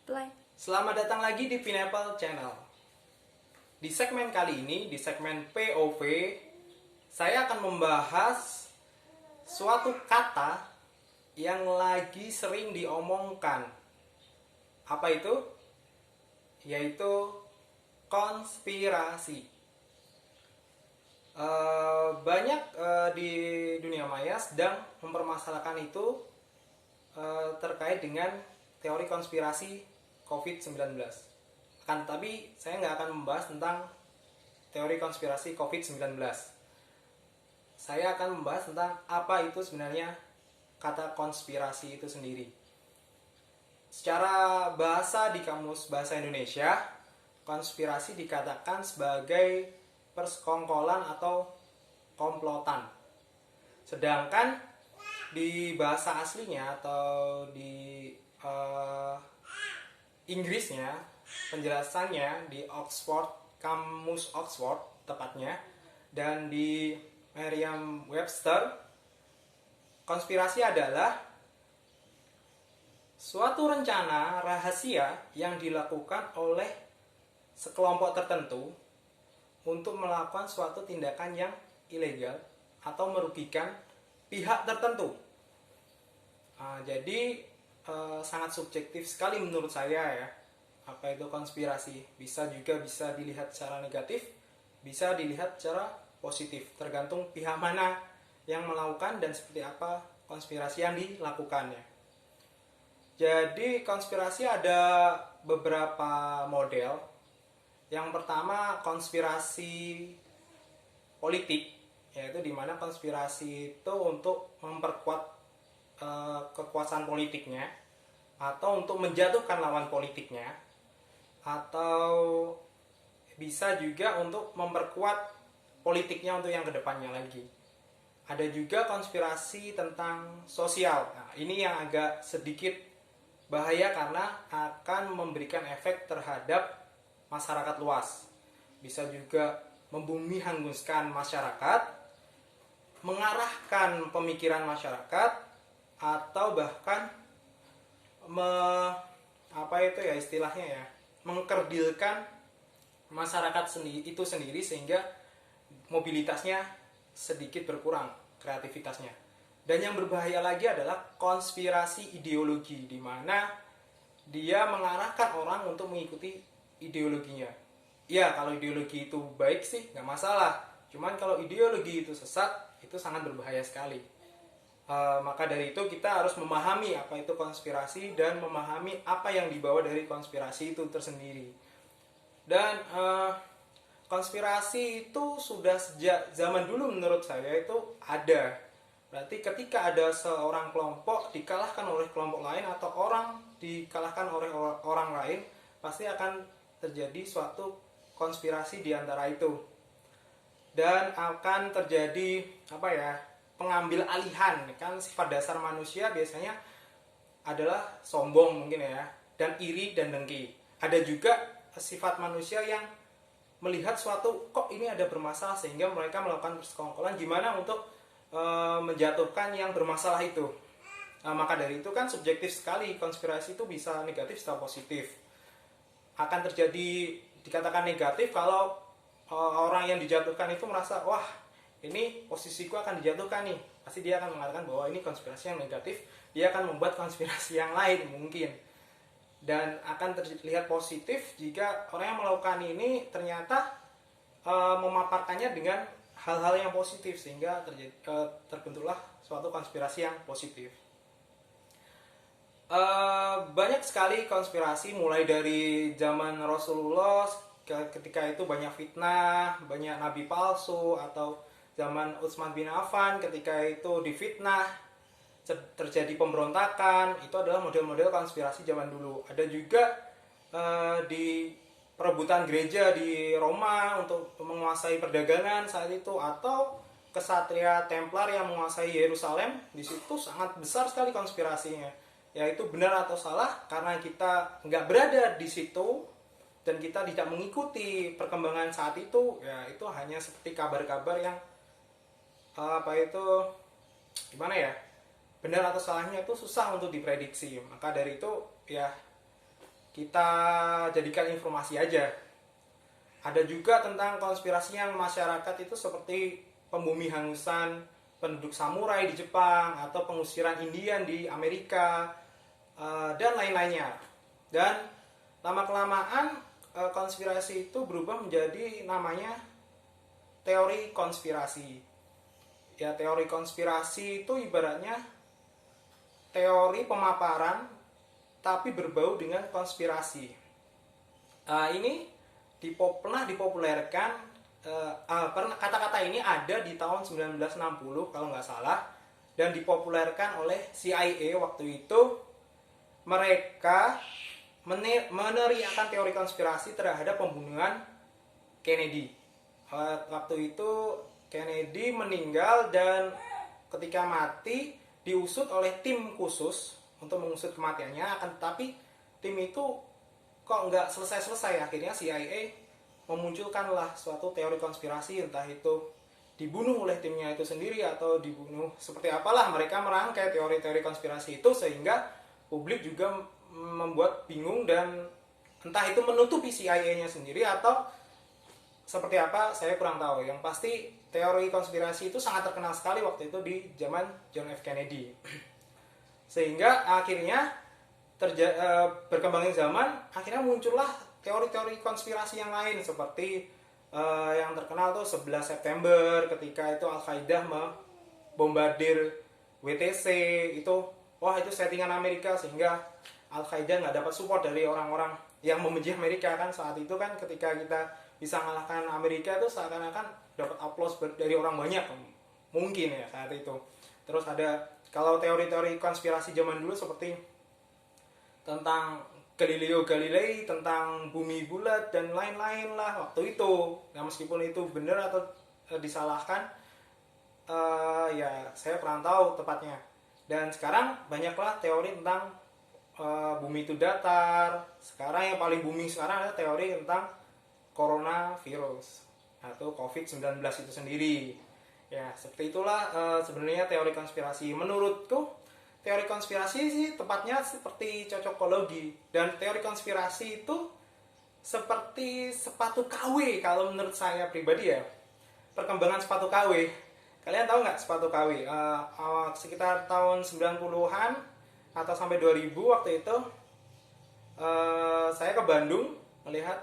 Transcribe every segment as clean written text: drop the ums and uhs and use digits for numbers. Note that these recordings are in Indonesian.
Play. Selamat datang lagi di Pineapple Channel. Di segmen kali ini, di segmen POV, saya akan membahas suatu kata yang lagi sering diomongkan. Apa itu? Yaitu konspirasi. Banyak di dunia maya sedang mempermasalahkan itu terkait dengan teori konspirasi COVID-19. Tapi saya nggak akan membahas tentang teori konspirasi COVID-19. Saya akan membahas tentang apa itu sebenarnya kata konspirasi itu sendiri. Secara bahasa di Kamus Bahasa Indonesia, konspirasi dikatakan sebagai persekongkolan atau komplotan. Sedangkan di bahasa aslinya atau di Inggrisnya, penjelasannya di Kamus Oxford tepatnya, dan di Merriam-Webster, konspirasi adalah suatu rencana rahasia yang dilakukan oleh sekelompok tertentu untuk melakukan suatu tindakan yang ilegal atau merugikan pihak tertentu. Jadi sangat subjektif sekali menurut saya ya. Apa itu konspirasi? Bisa dilihat secara negatif, bisa dilihat secara positif, tergantung pihak mana yang melakukan dan seperti apa konspirasi yang dilakukannya. Jadi konspirasi ada beberapa model. Yang pertama konspirasi politik, yaitu dimana konspirasi itu untuk memperkuat kekuasaan politiknya, atau untuk menjatuhkan lawan politiknya, atau bisa juga untuk memperkuat politiknya untuk yang kedepannya lagi. Ada juga konspirasi tentang sosial. Nah, ini yang agak sedikit bahaya karena akan memberikan efek terhadap masyarakat luas. Bisa juga membumi hanguskan masyarakat, mengarahkan pemikiran masyarakat, atau bahkan mengkerdilkan masyarakat itu sendiri sehingga mobilitasnya sedikit berkurang, kreativitasnya. Dan yang berbahaya lagi adalah konspirasi ideologi, di mana dia mengarahkan orang untuk mengikuti ideologinya. Ya, kalau ideologi itu baik sih nggak masalah, cuman kalau ideologi itu sesat, itu sangat berbahaya sekali. Maka dari itu kita harus memahami apa itu konspirasi dan memahami apa yang dibawa dari konspirasi itu tersendiri. Dan konspirasi itu sudah sejak zaman dulu menurut saya itu ada. Berarti ketika ada seorang kelompok dikalahkan oleh kelompok lain, atau orang dikalahkan oleh orang lain, pasti akan terjadi suatu konspirasi di antara itu. Dan akan terjadi pengambil alihan. Kan sifat dasar manusia biasanya adalah sombong mungkin ya, dan iri dan dengki. Ada juga sifat manusia yang melihat suatu kok ini ada bermasalah, sehingga mereka melakukan persekongkolan gimana untuk menjatuhkan yang bermasalah itu. Maka dari itu kan subjektif sekali, konspirasi itu bisa negatif atau positif. Akan terjadi dikatakan negatif kalau orang yang dijatuhkan itu merasa wah ini posisiku akan dijatuhkan nih, pasti dia akan mengatakan bahwa ini konspirasi yang negatif, dia akan membuat konspirasi yang lain mungkin. Dan akan terlihat positif jika orang yang melakukan ini ternyata memaparkannya dengan hal-hal yang positif, sehingga terbentuklah suatu konspirasi yang positif. Banyak sekali konspirasi, mulai dari zaman Rasulullah ketika itu banyak fitnah, banyak nabi palsu, atau zaman Utsman bin Affan ketika itu difitnah, terjadi pemberontakan. Itu adalah model-model konspirasi zaman dulu. Ada juga di perebutan gereja di Roma untuk menguasai perdagangan saat itu, atau kesatria Templar yang menguasai Yerusalem. Di situ sangat besar sekali konspirasinya. Yaitu benar atau salah, karena kita nggak berada di situ dan kita tidak mengikuti perkembangan saat itu, ya itu hanya seperti kabar-kabar yang benar atau salahnya itu susah untuk diprediksi. Maka dari itu ya kita jadikan informasi aja. Ada juga tentang konspirasi yang masyarakat itu seperti pembumi hangusan penduduk samurai di Jepang atau pengusiran Indian di Amerika, dan lain-lainnya. Dan lama-kelamaan konspirasi itu berubah menjadi namanya teori konspirasi. Ya, teori konspirasi itu ibaratnya teori pemaparan tapi berbau dengan konspirasi. Ini pernah dipopulerkan, kata-kata ini ada di tahun 1960 kalau nggak salah, dan dipopulerkan oleh CIA waktu itu. Mereka meneriakkan teori konspirasi terhadap pembunuhan Kennedy. Waktu itu Kennedy meninggal dan ketika mati diusut oleh tim khusus untuk mengusut kematiannya, akan tetapi tim itu kok nggak selesai-selesai. Akhirnya CIA memunculkanlah suatu teori konspirasi, entah itu dibunuh oleh timnya itu sendiri atau dibunuh seperti apalah, mereka merangkai teori-teori konspirasi itu sehingga publik juga membuat bingung, dan entah itu menutupi CIA-nya sendiri atau seperti apa saya kurang tahu. Yang pasti teori konspirasi itu sangat terkenal sekali waktu itu di zaman John F. Kennedy. Sehingga akhirnya berkembangnya zaman, akhirnya muncullah teori-teori konspirasi yang lain seperti yang terkenal tuh 11 September ketika itu Al-Qaeda membombardir WTC. Itu wah, itu settingan Amerika sehingga Al-Qaeda nggak dapat support dari orang-orang yang membenci Amerika kan saat itu kan. Ketika kita bisa mengalahkan Amerika itu seakan-akan dapat aplaus dari orang banyak mungkin ya saat itu. Terus ada kalau teori-teori konspirasi zaman dulu seperti tentang Galileo Galilei, tentang bumi bulat dan lain-lain lah waktu itu. Nah, meskipun itu benar atau disalahkan, ya saya kurang tahu tepatnya. Dan sekarang banyaklah teori tentang bumi itu datar. Sekarang yang paling booming sekarang adalah teori tentang coronavirus atau COVID-19 itu sendiri. Ya, seperti itulah sebenarnya teori konspirasi. Menurutku teori konspirasi sih tepatnya seperti cocokologi, dan teori konspirasi itu seperti sepatu KW kalau menurut saya pribadi ya. Perkembangan sepatu KW. Kalian tahu nggak sepatu KW? Sekitar tahun 90-an atau sampai 2000 waktu itu saya ke Bandung melihat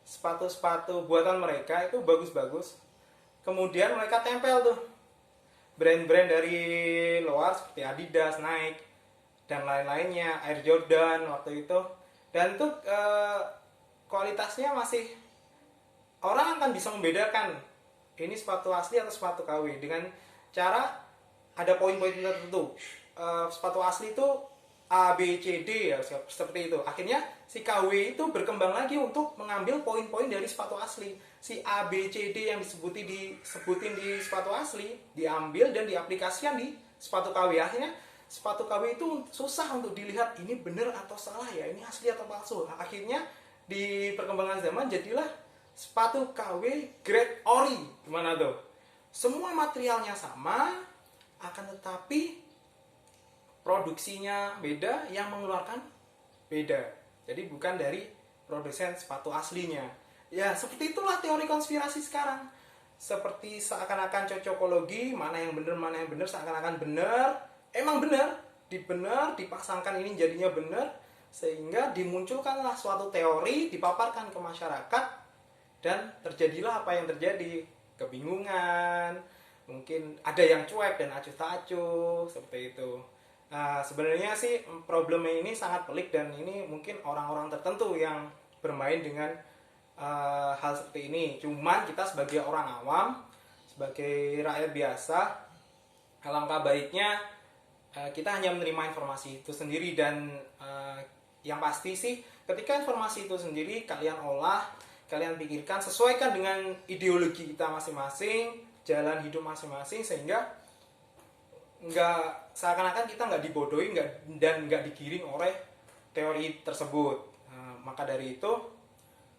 sepatu-sepatu buatan mereka itu bagus-bagus. Kemudian mereka tempel tuh brand-brand dari luar seperti Adidas, Nike, dan lain-lainnya, Air Jordan waktu itu. Dan itu kualitasnya masih, orang akan bisa membedakan ini sepatu asli atau sepatu KW dengan cara ada poin-poin tertentu. Sepatu asli itu A, B, C, D ya, seperti itu. Akhirnya si KW itu berkembang lagi untuk mengambil poin-poin dari sepatu asli. Si A, B, C, D yang disebutin di sepatu asli diambil dan diaplikasikan di sepatu KW. Akhirnya sepatu KW itu susah untuk dilihat ini benar atau salah ya, ini asli atau palsu. Akhirnya di perkembangan zaman jadilah sepatu KW grade ori. Gimana tuh? Semua materialnya sama, akan tetapi produksinya beda, yang mengeluarkan beda. Jadi bukan dari produsen sepatu aslinya. Ya, seperti itulah teori konspirasi sekarang. Seperti seakan-akan cocokologi, mana yang benar, seakan-akan benar. Emang benar, dipasangkan ini jadinya benar, sehingga dimunculkanlah suatu teori, dipaparkan ke masyarakat, dan terjadilah apa yang terjadi. Kebingungan, mungkin ada yang cuek dan acuh tak acuh, seperti itu. Nah, sebenarnya sih problemnya ini sangat pelik, dan ini mungkin orang-orang tertentu yang bermain dengan hal seperti ini. Cuman kita sebagai orang awam, sebagai rakyat biasa, alangkah baiknya kita hanya menerima informasi itu sendiri. Dan yang pasti sih ketika informasi itu sendiri kalian olah, kalian pikirkan, sesuaikan dengan ideologi kita masing-masing, jalan hidup masing-masing, sehingga seakan-akan kita nggak dibodohi dan nggak digiring oleh teori tersebut. Maka dari itu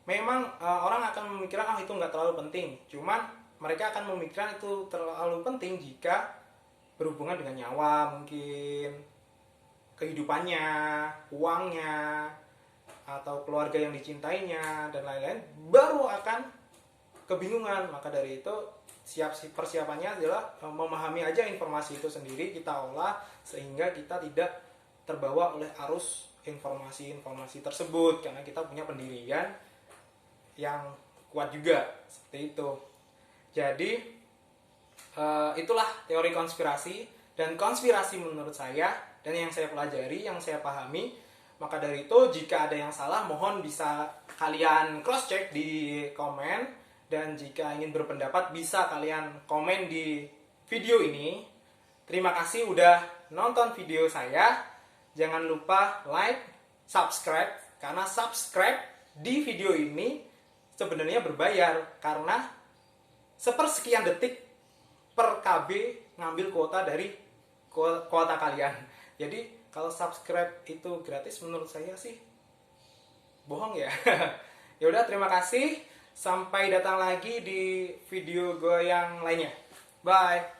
memang orang akan memikirkan itu nggak terlalu penting. Cuman mereka akan memikirkan itu terlalu penting jika berhubungan dengan nyawa, mungkin kehidupannya, uangnya, atau keluarga yang dicintainya dan lain-lain, baru akan kebingungan. Maka dari itu persiapannya adalah memahami aja informasi itu sendiri, kita olah sehingga kita tidak terbawa oleh arus informasi-informasi tersebut, karena kita punya pendirian yang kuat juga seperti itu. Jadi itulah teori konspirasi, dan konspirasi menurut saya dan yang saya pelajari, yang saya pahami. Maka dari itu jika ada yang salah mohon bisa kalian cross check di komen, dan jika ingin berpendapat bisa kalian komen di video ini. Terima kasih udah nonton video saya. Jangan lupa like, subscribe, karena subscribe di video ini sebenarnya berbayar, karena sepersekian detik per KB ngambil kuota dari kuota kalian. Jadi kalau subscribe itu gratis, menurut saya sih bohong ya. Ya udah, terima kasih. Sampai datang lagi di video gue yang lainnya. Bye.